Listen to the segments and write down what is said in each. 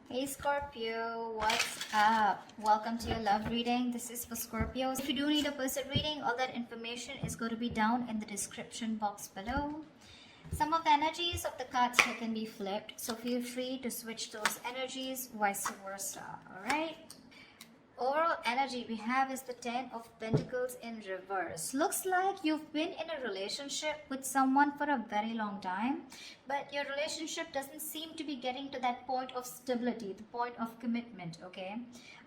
Hey Scorpio, what's up? Welcome to your love reading. This is for Scorpios. If you do need a person reading, all that information is going to be down in the description box below. Some of the energies of the cards here can be flipped, so feel free to switch those energies, vice versa. Alright? Overall energy we have is the 10 of Pentacles in reverse. Looks like you've been in a relationship with someone for a very long time, but your relationship doesn't seem to be getting to that point of stability, the point of commitment, okay?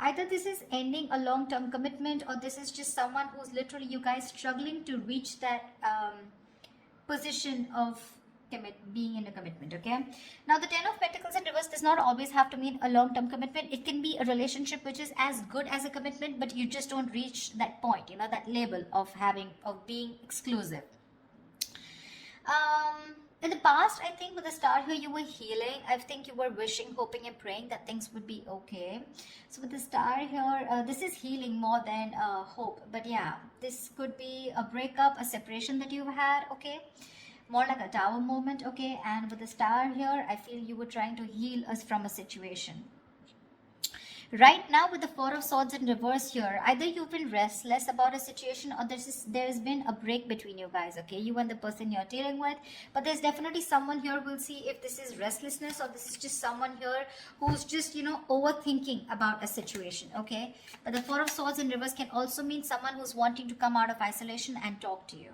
Either this is ending a long-term commitment, or this is just someone who's literally, you guys, struggling to reach that position of being in a commitment. Okay, now the 10 of Pentacles in reverse does not always have to mean a long-term commitment. It can be a relationship which is as good as a commitment, but you just don't reach that point, you know, that label of being exclusive. In the past, I think with the star here, you were healing. I think you were wishing, hoping and praying that things would be okay. So with the star here, this is healing more than hope. But yeah, this could be a breakup, a separation that you've had, okay? More like a tower moment, okay? And with the star here, I feel you were trying to heal us from a situation. Right now, with the Four of Swords in reverse here, either you've been restless about a situation, or there's been a break between you guys, okay? You and the person you're dealing with. But there's definitely someone here. We'll see if this is restlessness, or this is just someone here who's just, you know, overthinking about a situation, okay? But the Four of Swords in reverse can also mean someone who's wanting to come out of isolation and talk to you.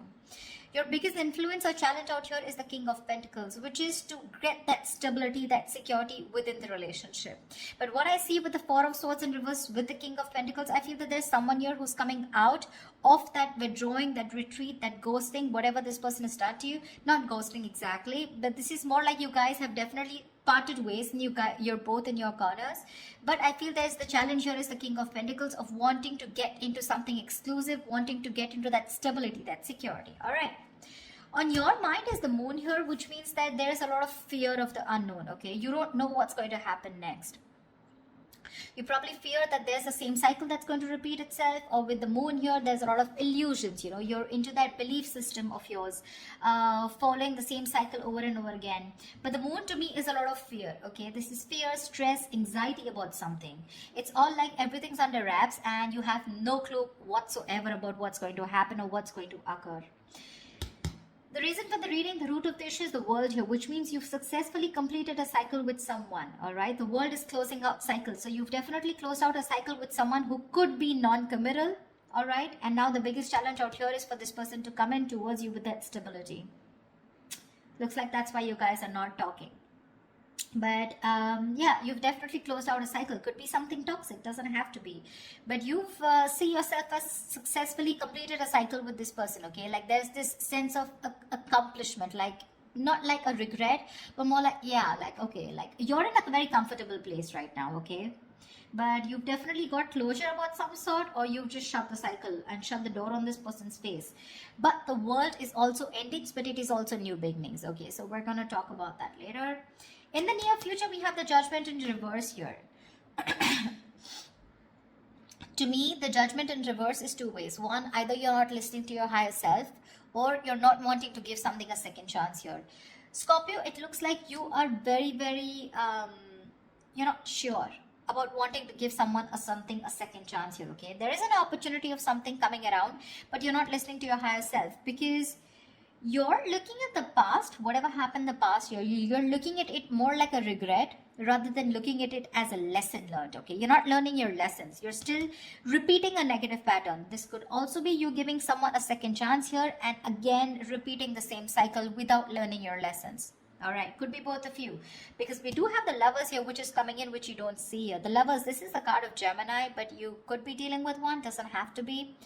Your biggest influence or challenge out here is the King of Pentacles, which is to get that stability, that security within the relationship. But what I see with the Four of Swords in reverse with the King of Pentacles, I feel that there's someone here who's coming out of that withdrawing, that retreat, that ghosting, whatever this person has done to you. Not ghosting exactly, but this is more like you guys have definitely parted ways and you're both in your corners. But I feel there's the challenge here is the King of Pentacles of wanting to get into something exclusive, wanting to get into that stability, that security. All right. On your mind is the Moon here, which means that there's a lot of fear of the unknown, okay? You don't know what's going to happen next. You probably fear that there's the same cycle that's going to repeat itself, or with the Moon here, there's a lot of illusions, you know, you're into that belief system of yours, following the same cycle over and over again. But the Moon to me is a lot of fear, okay? This is fear, stress, anxiety about something. It's all like everything's under wraps and you have no clue whatsoever about what's going to happen or what's going to occur. The reason for the reading, the root of the issue is the world here, which means you've successfully completed a cycle with someone, all right? The world is closing out cycles. So you've definitely closed out a cycle with someone who could be non-committal, all right? And now the biggest challenge out here is for this person to come in towards you with that stability. Looks like that's why you guys are not talking. But yeah, you've definitely closed out a cycle. Could be something toxic, doesn't have to be. But you've see yourself as successfully completed a cycle with this person, okay? Like there's this sense of accomplishment, like not like a regret, but more like, yeah, like, okay, like you're in a very comfortable place right now, okay? But you've definitely got closure about some sort, or you've just shut the cycle and shut the door on this person's face. But the world is also endings, but it is also new beginnings, okay? So we're going to talk about that later. In the near future, we have the Judgment in reverse here. To me, the Judgment in reverse is two ways. One, either you're not listening to your higher self, or you're not wanting to give something a second chance here. Scorpio, it looks like you are very, very, you're not sure about wanting to give someone a second chance here, okay? There is an opportunity of something coming around, but you're not listening to your higher self because you're looking at the past, whatever happened in the past year, you're looking at it more like a regret rather than looking at it as a lesson learned, okay? You're not learning your lessons. You're still repeating a negative pattern. This could also be you giving someone a second chance here and again repeating the same cycle without learning your lessons. All right, could be both of you, because we do have the Lovers here, which is coming in, which you don't see here. The Lovers, this is a card of Gemini, but you could be dealing with one, doesn't have to be.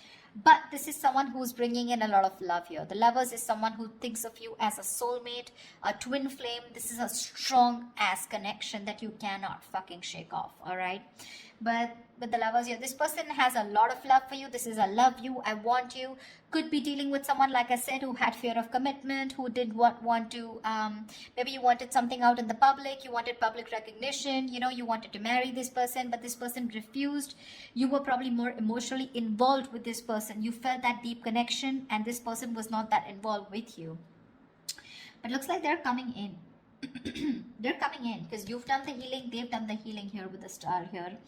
But this is someone who's bringing in a lot of love here. The Lovers is someone who thinks of you as a soulmate, a twin flame. This is a strong ass connection that you cannot fucking shake off, all right? But with the Lovers here, this person has a lot of love for you. This is a love you, I want you. Could be dealing with someone, like I said, who had fear of commitment, who did want to, maybe you wanted something out in the public, you wanted public recognition, you know, you wanted to marry this person, but this person refused. You were probably more emotionally involved with this person. You felt that deep connection and this person was not that involved with you. But looks like they're coming in. They're coming in because you've done the healing, they've done the healing here with the star here.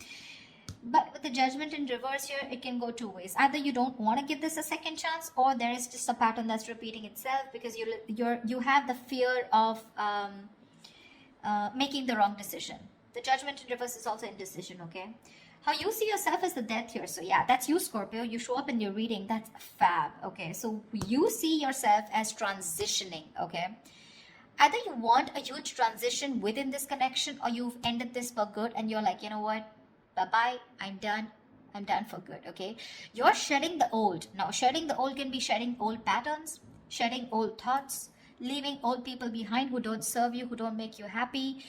But with the Judgment in reverse here, it can go two ways. Either you don't want to give this a second chance, or there is just a pattern that's repeating itself because you have the fear of making the wrong decision. The Judgment in reverse is also indecision, okay? How you see yourself as the Death here. So yeah, that's you, Scorpio. You show up in your reading. That's fab, okay? So you see yourself as transitioning, okay? Either you want a huge transition within this connection, or you've ended this for good and you're like, you know what? Bye-bye, I'm done for good, okay? You're shedding the old. Now, shedding the old can be shedding old patterns, shedding old thoughts, leaving old people behind who don't serve you, who don't make you happy.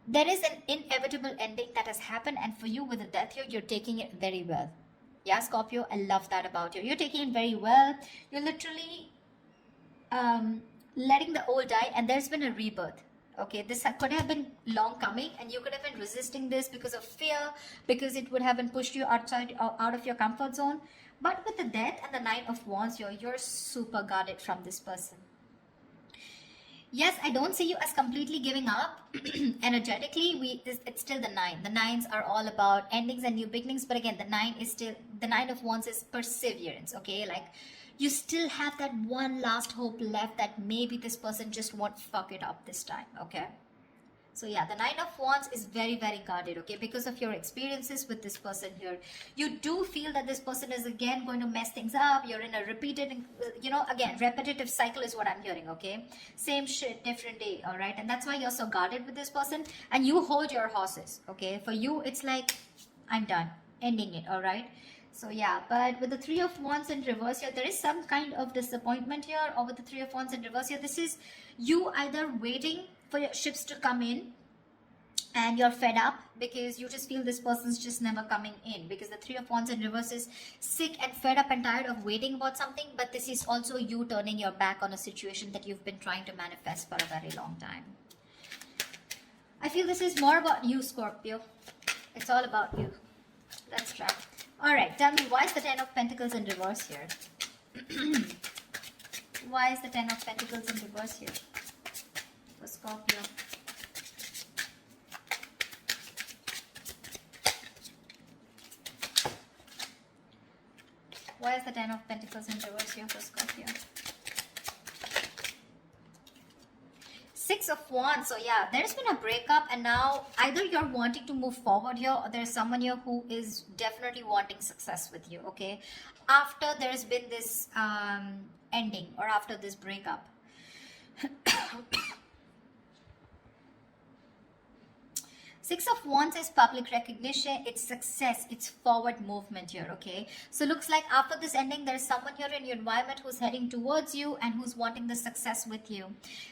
There is an inevitable ending that has happened, and for you with the Death here, you're taking it very well. Yeah, Scorpio, I love that about you. You're taking it very well. You're literally letting the old die, and there's been a rebirth. Okay, this could have been long coming, and you could have been resisting this because of fear, because it would have been pushed you out of your comfort zone. But with the Death and the Nine of Wands, you're super guarded from this person. Yes, I don't see you as completely giving up. Energetically, it's still the 9. The 9s are all about endings and new beginnings. But again, the Nine of Wands is perseverance. Okay, like you still have that one last hope left that maybe this person just won't fuck it up this time. Okay. So yeah, the Nine of Wands is very, very guarded, okay? Because of your experiences with this person here. You do feel that this person is again going to mess things up. You're in a repeated, again, repetitive cycle is what I'm hearing, okay? Same shit, different day, all right? And that's why you're so guarded with this person. And you hold your horses, okay? For you, it's like, I'm done, ending it, all right? So yeah, but with the Three of Wands in reverse here, there is some kind of disappointment here. Or with the Three of Wands in reverse here, this is you either waiting for your ships to come in and you're fed up because you just feel this person's just never coming in, because the Three of Wands in reverse is sick and fed up and tired of waiting about something. But this is also you turning your back on a situation that you've been trying to manifest for a very long time. I feel this is more about you, Scorpio. It's all about you. Let's try. All right, tell me, why is the Ten of Pentacles in reverse here? Why is the Ten of Pentacles in reverse here for Scorpio? Why is the Ten of Pentacles in reverse here for Scorpio? Six of Wands. So yeah, there's been a breakup, and now either you're wanting to move forward here, or there's someone here who is definitely wanting success with you, okay? After there's been this ending, or after this breakup. Six of Wands is public recognition, it's success, it's forward movement here, okay? So looks like after this ending, there's someone here in your environment who's heading towards you and who's wanting the success with you.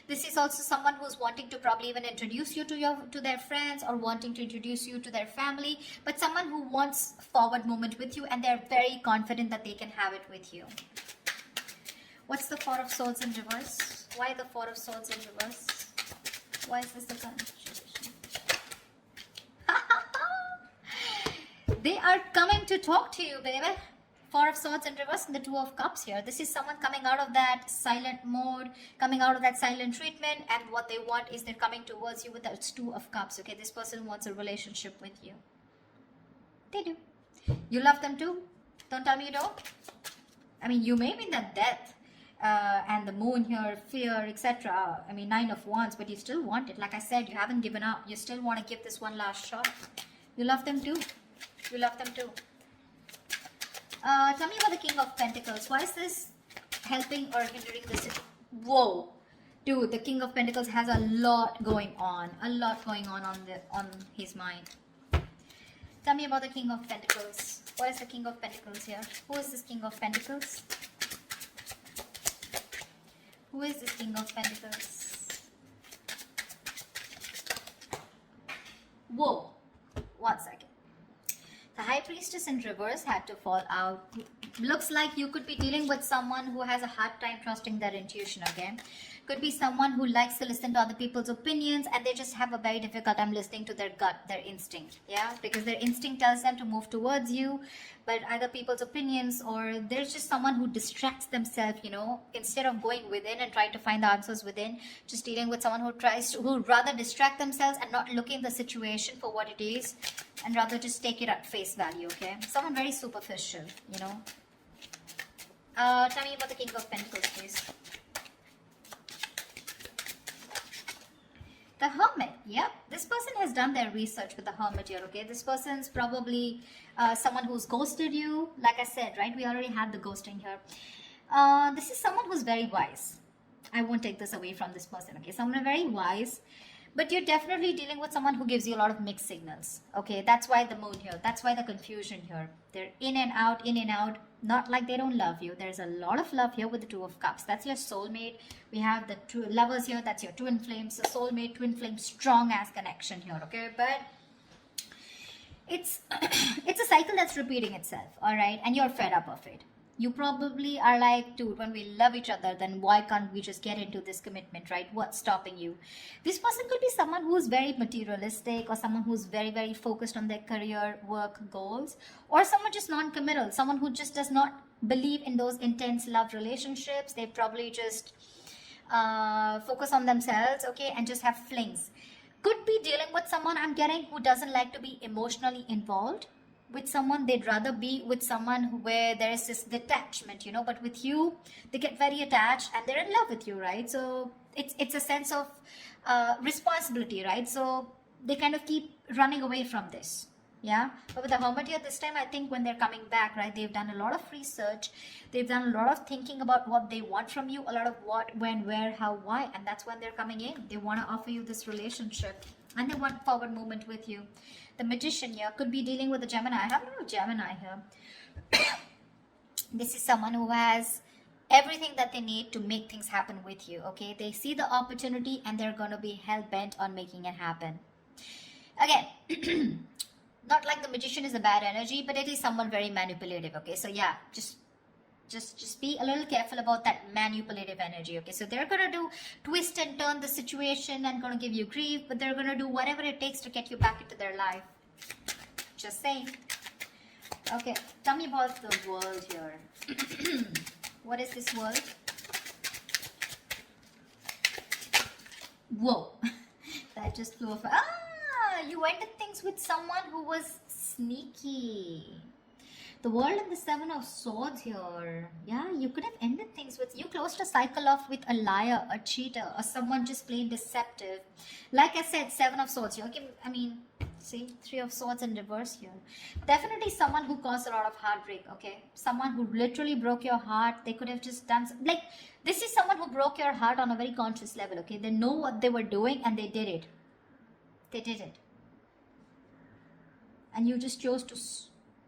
This is also someone who's wanting to probably even introduce you to their friends, or wanting to introduce you to their family, but someone who wants forward movement with you, and they're very confident that they can have it with you. What's the Four of Swords in reverse? Why the Four of Swords in reverse? Why is this the confusion? They are coming to talk to you, baby. Four of Swords in reverse and the Two of Cups here. This is someone coming out of that silent mode, coming out of that silent treatment, and what they want is they're coming towards you with that Two of Cups, okay? This person wants a relationship with you. They do. You love them too. Don't tell me you don't. I mean, you may be in that Death and the Moon here, fear, etc. I mean, Nine of Wands, but you still want it. Like I said, you haven't given up. You still want to give this one last shot. You love them too. You love them too. Tell me about the King of Pentacles. Why is this helping or hindering this? Whoa. Dude, the King of Pentacles has a lot going on. A lot going on his mind. Tell me about the King of Pentacles. Why is the King of Pentacles here? Who is this King of Pentacles? Who is this King of Pentacles? Whoa. 1 second. The High Priestess in reverse had to fall out. Looks like you could be dealing with someone who has a hard time trusting their intuition, okay? Could be someone who likes to listen to other people's opinions and they just have a very difficult time listening to their gut, their instinct. Yeah, because their instinct tells them to move towards you, but other people's opinions, or there's just someone who distracts themselves, you know, instead of going within and trying to find the answers within, just dealing with someone who rather distract themselves and not look in the situation for what it is, and rather just take it at face value. Okay, someone very superficial, you know. Tell me about the King of Pentacles, please. The Hermit. Yep, this person has done their research with the Hermit here. Okay, this person's probably someone who's ghosted you. Like I said, right, we already had the ghosting here. This is someone who's very wise. I won't take this away from this person. Okay, someone very wise, but you're definitely dealing with someone who gives you a lot of mixed signals. Okay, that's why the moon here, that's why the confusion here. They're in and out, not like they don't love you. There's a lot of love here with the Two of Cups. That's your soulmate. We have the two lovers here. That's your twin flames, the soulmate, twin flame, strong ass connection here. Okay, but it's it's a cycle that's repeating itself. All right, and you're fed up of it. You probably are like, dude, when we love each other, then why can't we just get into this commitment, right? What's stopping you? This person could be someone who's very materialistic, or someone who's very, very focused on their career, work, goals, or someone just non-committal, someone who just does not believe in those intense love relationships. They probably just focus on themselves, okay, and just have flings. Could be dealing with someone, I'm getting, who doesn't like to be emotionally involved with someone. They'd rather be with someone where there is this detachment, you know, but with you they get very attached and they're in love with you, right? So it's a sense of responsibility, right? So they kind of keep running away from this. Yeah, but with the Hermit here this time, I think when they're coming back, right, they've done a lot of research, they've done a lot of thinking about what they want from you, a lot of what, when, where, how, why, and that's when they're coming in. They want to offer you this relationship and they want forward movement with you. The Magician here could be dealing with a Gemini. I have a little Gemini here. This is someone who has everything that they need to make things happen with you. Okay, they see the opportunity and they're going to be hell-bent on making it happen. Again, not like the Magician is a bad energy, but it is someone very manipulative. Okay, so yeah, just be a little careful about that manipulative energy. Okay, so they're gonna do twist and turn the situation and gonna give you grief, but they're gonna do whatever it takes to get you back into their life. Just saying. Okay, tell me about the world here. What is this world? Whoa, that just flew off. You ended things with someone who was sneaky. The World and the Seven of Swords here. Yeah, you could have ended things with, you closed a cycle off with a liar, a cheater, or someone just plain deceptive. Like I said, Seven of Swords here. Okay, I mean, see, Three of Swords in reverse here. Definitely someone who caused a lot of heartbreak, okay? Someone who literally broke your heart. They could have just done, like, this is someone who broke your heart on a very conscious level, okay? They know what they were doing and they did it. They did it. And you just chose to,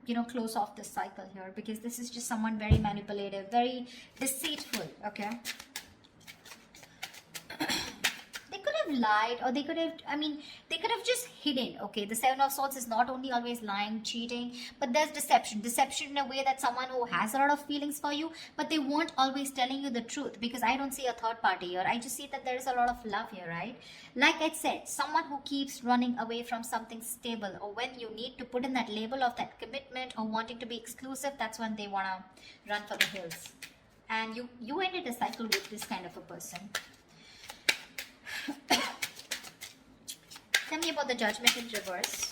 you know, close off this cycle here, because this is just someone very manipulative, very deceitful. Okay, they could have lied, or they could have, I mean, they could have just hidden. Okay, the Seven of Swords is not only always lying, cheating, but there's deception in a way that someone who has a lot of feelings for you, but they won't always telling you the truth, because I don't see a third party here. I just see that there is a lot of love here, right? Like I said, someone who keeps running away from something stable, or when you need to put in that label of that commitment or wanting to be exclusive, that's when they want to run for the hills. And you ended a cycle with this kind of a person. Tell me about the Judgment in reverse.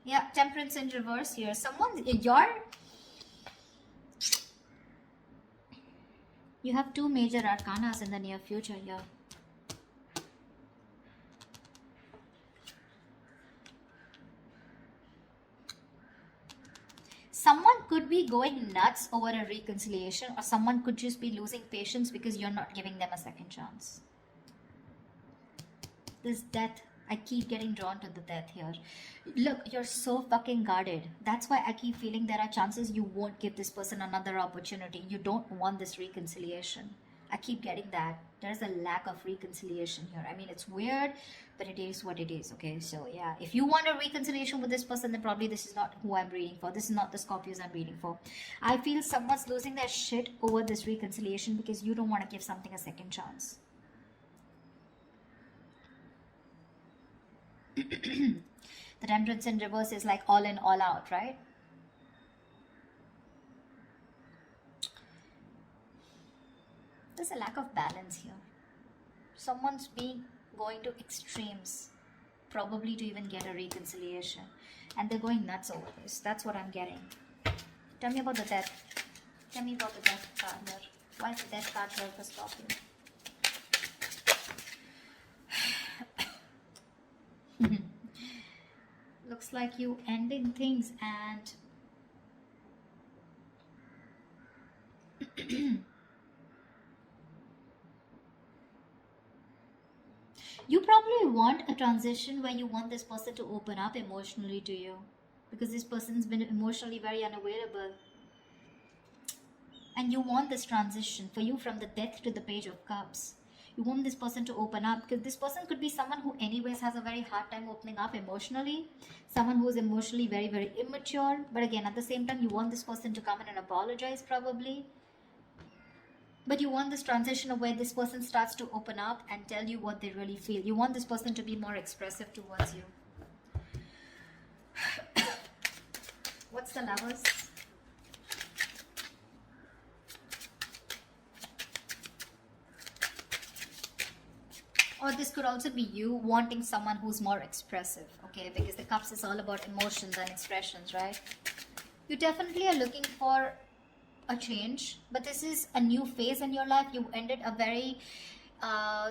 Yeah, Temperance in reverse here. You have two major arcanas in the near future here. Someone could be going nuts over a reconciliation, or someone could just be losing patience because you're not giving them a second chance. This death, I keep getting drawn to the death here. Look, you're so fucking guarded. That's why I keep feeling there are chances you won't give this person another opportunity. You don't want this reconciliation. I keep getting that. There's a lack of reconciliation here. I mean, it's weird, but it is what it is, okay? So, yeah, if you want a reconciliation with this person, then probably this is not who I'm reading for. This is not the Scorpios I'm reading for. I feel someone's losing their shit over this reconciliation because you don't want to give something a second chance. The Temperance in reverse is like all in, all out, right? There's a lack of balance here. Someone's going to extremes, probably to even get a reconciliation. And they're going nuts over this. That's what I'm getting. Tell me about the death. Tell me about the death card here. Why is the death card here for Scorpio? Looks like you ending things and you probably want a transition where you want this person to open up emotionally to you, because this person's been emotionally very unavailable, and you want this transition for you from the Death to the Page of Cups. You want this person to open up, because this person could be someone who anyways has a very hard time opening up emotionally, someone who is emotionally very, very immature. But again, at the same time, you want this person to come in and apologize probably. But you want this transition of where this person starts to open up and tell you what they really feel. You want this person to be more expressive towards you. What's the Lovers? Or this could also be you wanting someone who's more expressive, okay? Because the Cups is all about emotions and expressions, right? You definitely are looking for a change, but this is a new phase in your life. You ended a very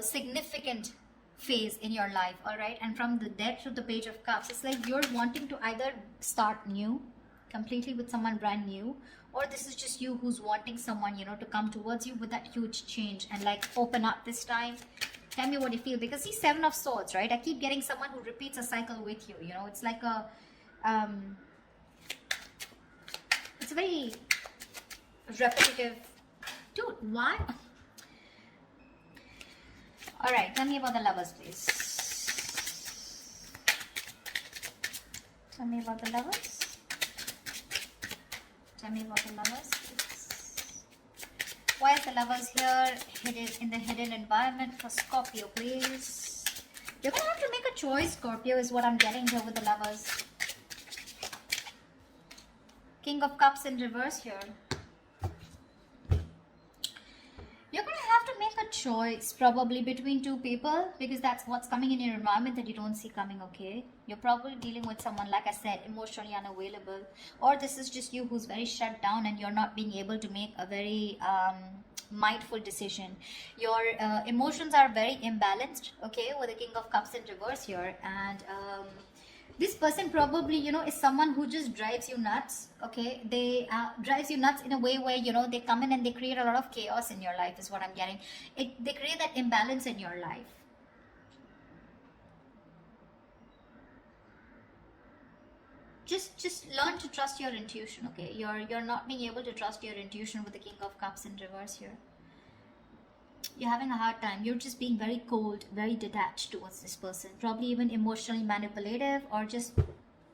significant phase in your life, all right? And from the Death to the Page of Cups, it's like you're wanting to either start new, completely with someone brand new, or this is just you who's wanting someone, you know, to come towards you with that huge change and like open up this time. Tell me what you feel, because see, Seven of Swords, right? I keep getting someone who repeats a cycle with you, you know? It's like a it's a very repetitive. Dude, why? All right, tell me about the Lovers, please. Tell me about the Lovers. Tell me about the Lovers, please. Why is the Lovers here hidden in the hidden environment for Scorpio, please? You're gonna have to make a choice, Scorpio, is what I'm getting here with the Lovers. King of Cups in reverse here. You're going to have to make a choice probably between two people, because that's what's coming in your environment that you don't see coming, okay? You're probably dealing with someone, like I said, emotionally unavailable, or this is just you who's very shut down and you're not being able to make a very mindful decision. Your emotions are very imbalanced, okay, with the King of Cups in reverse here. And this person probably, you know, is someone who just drives you nuts, okay? They drives you nuts in a way where, you know, they come in and they create a lot of chaos in your life is what I'm getting. They create that imbalance in your life. Just learn to trust your intuition, okay? You're not being able to trust your intuition with the King of Cups in reverse here. You're having a hard time. You're just being very cold, very detached towards this person. Probably even emotionally manipulative, or just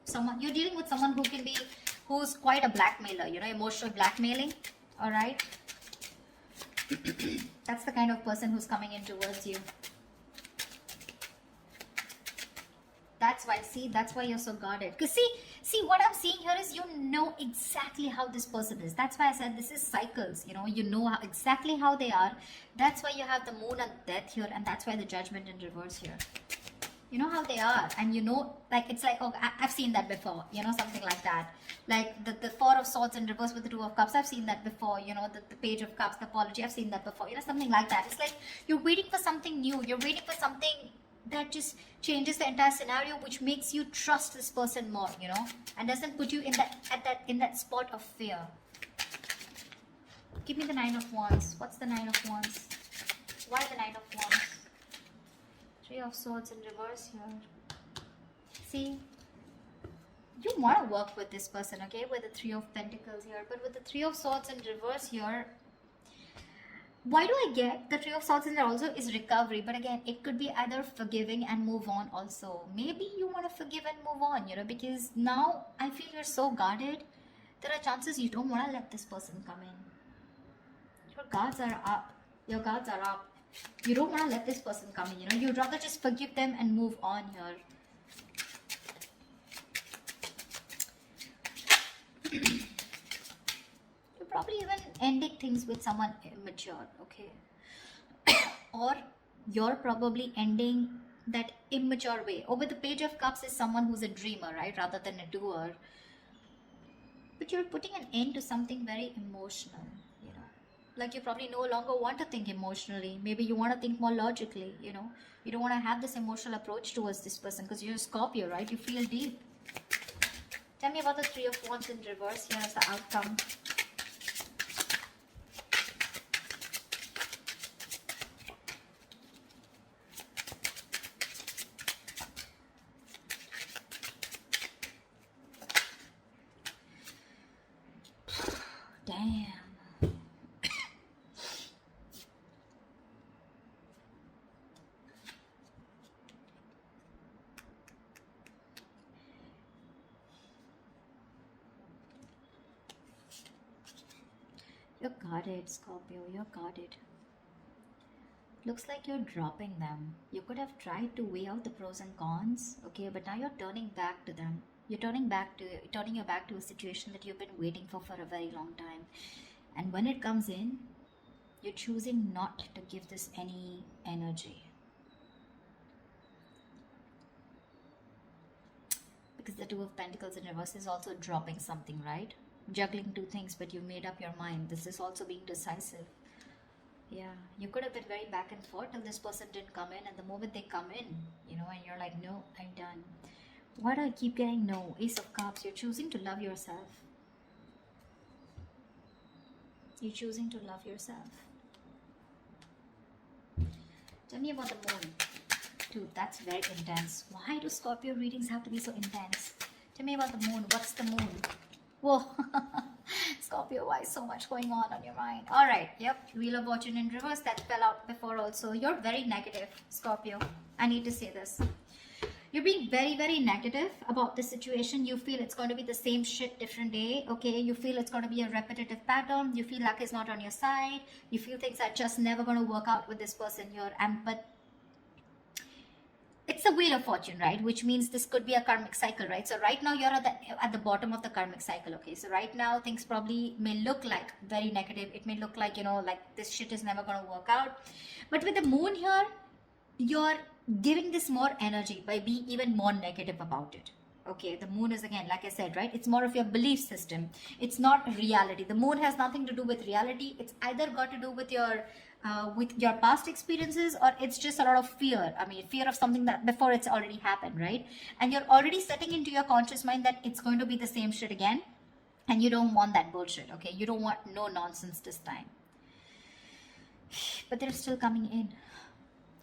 someone, you're dealing with someone who's quite a blackmailer, you know, emotional blackmailing, all right? That's the kind of person who's coming in towards you. That's why, see, that's why you're so guarded. Because see, what I'm seeing here is you know exactly how this person is. That's why I said this is cycles, you know exactly how they are. That's why you have the Moon and Death here, and that's why the Judgment in reverse here. You know how they are, and you know, like, it's like, oh, I've seen that before, you know, something like that. Like the Four of Swords in reverse with the Two of Cups, I've seen that before, you know, the Page of Cups, the apology, I've seen that before, you know, something like that. It's like you're waiting for something new, you're waiting for something that just changes the entire scenario, which makes you trust this person more, you know, and doesn't put you in that spot of fear. Give me the Nine of Wands. What's the Nine of Wands? Why the Nine of Wands? Three of Swords in reverse here. See, you want to work with this person, okay, with the Three of Pentacles here, but with the Three of Swords in reverse here, Why do I get the Three of Swords in there also is recovery, but again, it could be either forgiving and move on also. Maybe you want to forgive and move on, because now I feel you're so guarded. There are chances you don't want to let this person come in. Your guards are up. Your guards are up. You don't want to let this person come in, you'd rather just forgive them and move on here. You're probably even ending things with someone immature, okay? Or you're probably ending that immature way. Or with the Page of Cups is someone who's a dreamer, right? Rather than a doer. But you're putting an end to something very emotional, Like you probably no longer want to think emotionally. Maybe you want to think more logically, You don't want to have this emotional approach towards this person because you're a Scorpio, right? You feel deep. Tell me about the Three of Wands in reverse. Here's the outcome. Damn. You're guarded, Scorpio. You're guarded. Looks like you're dropping them. You could have tried to weigh out the pros and cons, okay, but now you're turning back to them. You're turning your back to a situation that you've been waiting for a very long time. And when it comes in, you're choosing not to give this any energy. Because the Two of Pentacles in reverse is also dropping something, right? Juggling two things, but you made up your mind. This is also being decisive. Yeah, you could have been very back and forth till this person didn't come in, and the moment they come in, and you're like, no, I'm done. Why do I keep getting no? Ace of Cups. You're choosing to love yourself. You're choosing to love yourself. Tell me about the moon. Dude, that's very intense. Why do Scorpio readings have to be so intense? Tell me about the moon. What's the moon? Whoa. Scorpio, why so much going on your mind? Alright, yep. Wheel of Fortune in reverse. That fell out before also. You're very negative, Scorpio. I need to say this. You're being very, very negative about the situation. You feel it's going to be the same shit different day, okay? You feel it's going to be a repetitive pattern. You feel luck is not on your side. You feel things are just never going to work out with this person here. But it's a Wheel of Fortune, right? Which means this could be a karmic cycle, right? So right now you're at the bottom of the karmic cycle, okay? So right now things probably may look like very negative. It may look like, like this shit is never going to work out. But with the moon here, you're giving this more energy by being even more negative about it. Okay, the moon is, again, like I said, right? It's more of your belief system. It's not reality. The moon has nothing to do with reality. It's either got to do with your past experiences, or it's just a lot of fear. I mean, fear of something that before it's already happened, right? And you're already setting into your conscious mind that it's going to be the same shit again. And you don't want that bullshit, okay? You don't want no nonsense this time. But they're still coming in.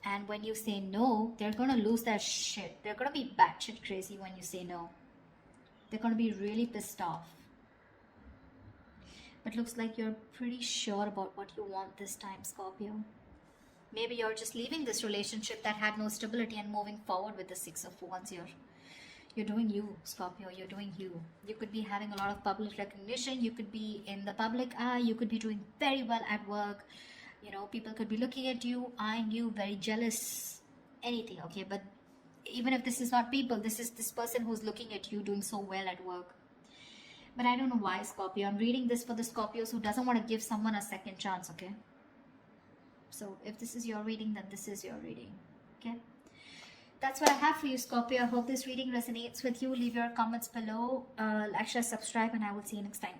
And when you say no, they're going to lose their shit. They're going to be batshit crazy when you say no. They're going to be really pissed off. But looks like you're pretty sure about what you want this time, Scorpio. Maybe you're just leaving this relationship that had no stability and moving forward with the Six of Wands here. You're doing you, Scorpio. You're doing you. You could be having a lot of public recognition. You could be in the public eye. You could be doing very well at work. People could be looking at you, eyeing you, very jealous, anything, okay? But even if this is not people, this is this person who's looking at you doing so well at work. But I don't know why, Scorpio. I'm reading this for the Scorpios who doesn't want to give someone a second chance, okay? So if this is your reading, then this is your reading, okay? That's what I have for you, Scorpio. I hope this reading resonates with you. Leave your comments below. Like, share, subscribe, and I will see you next time.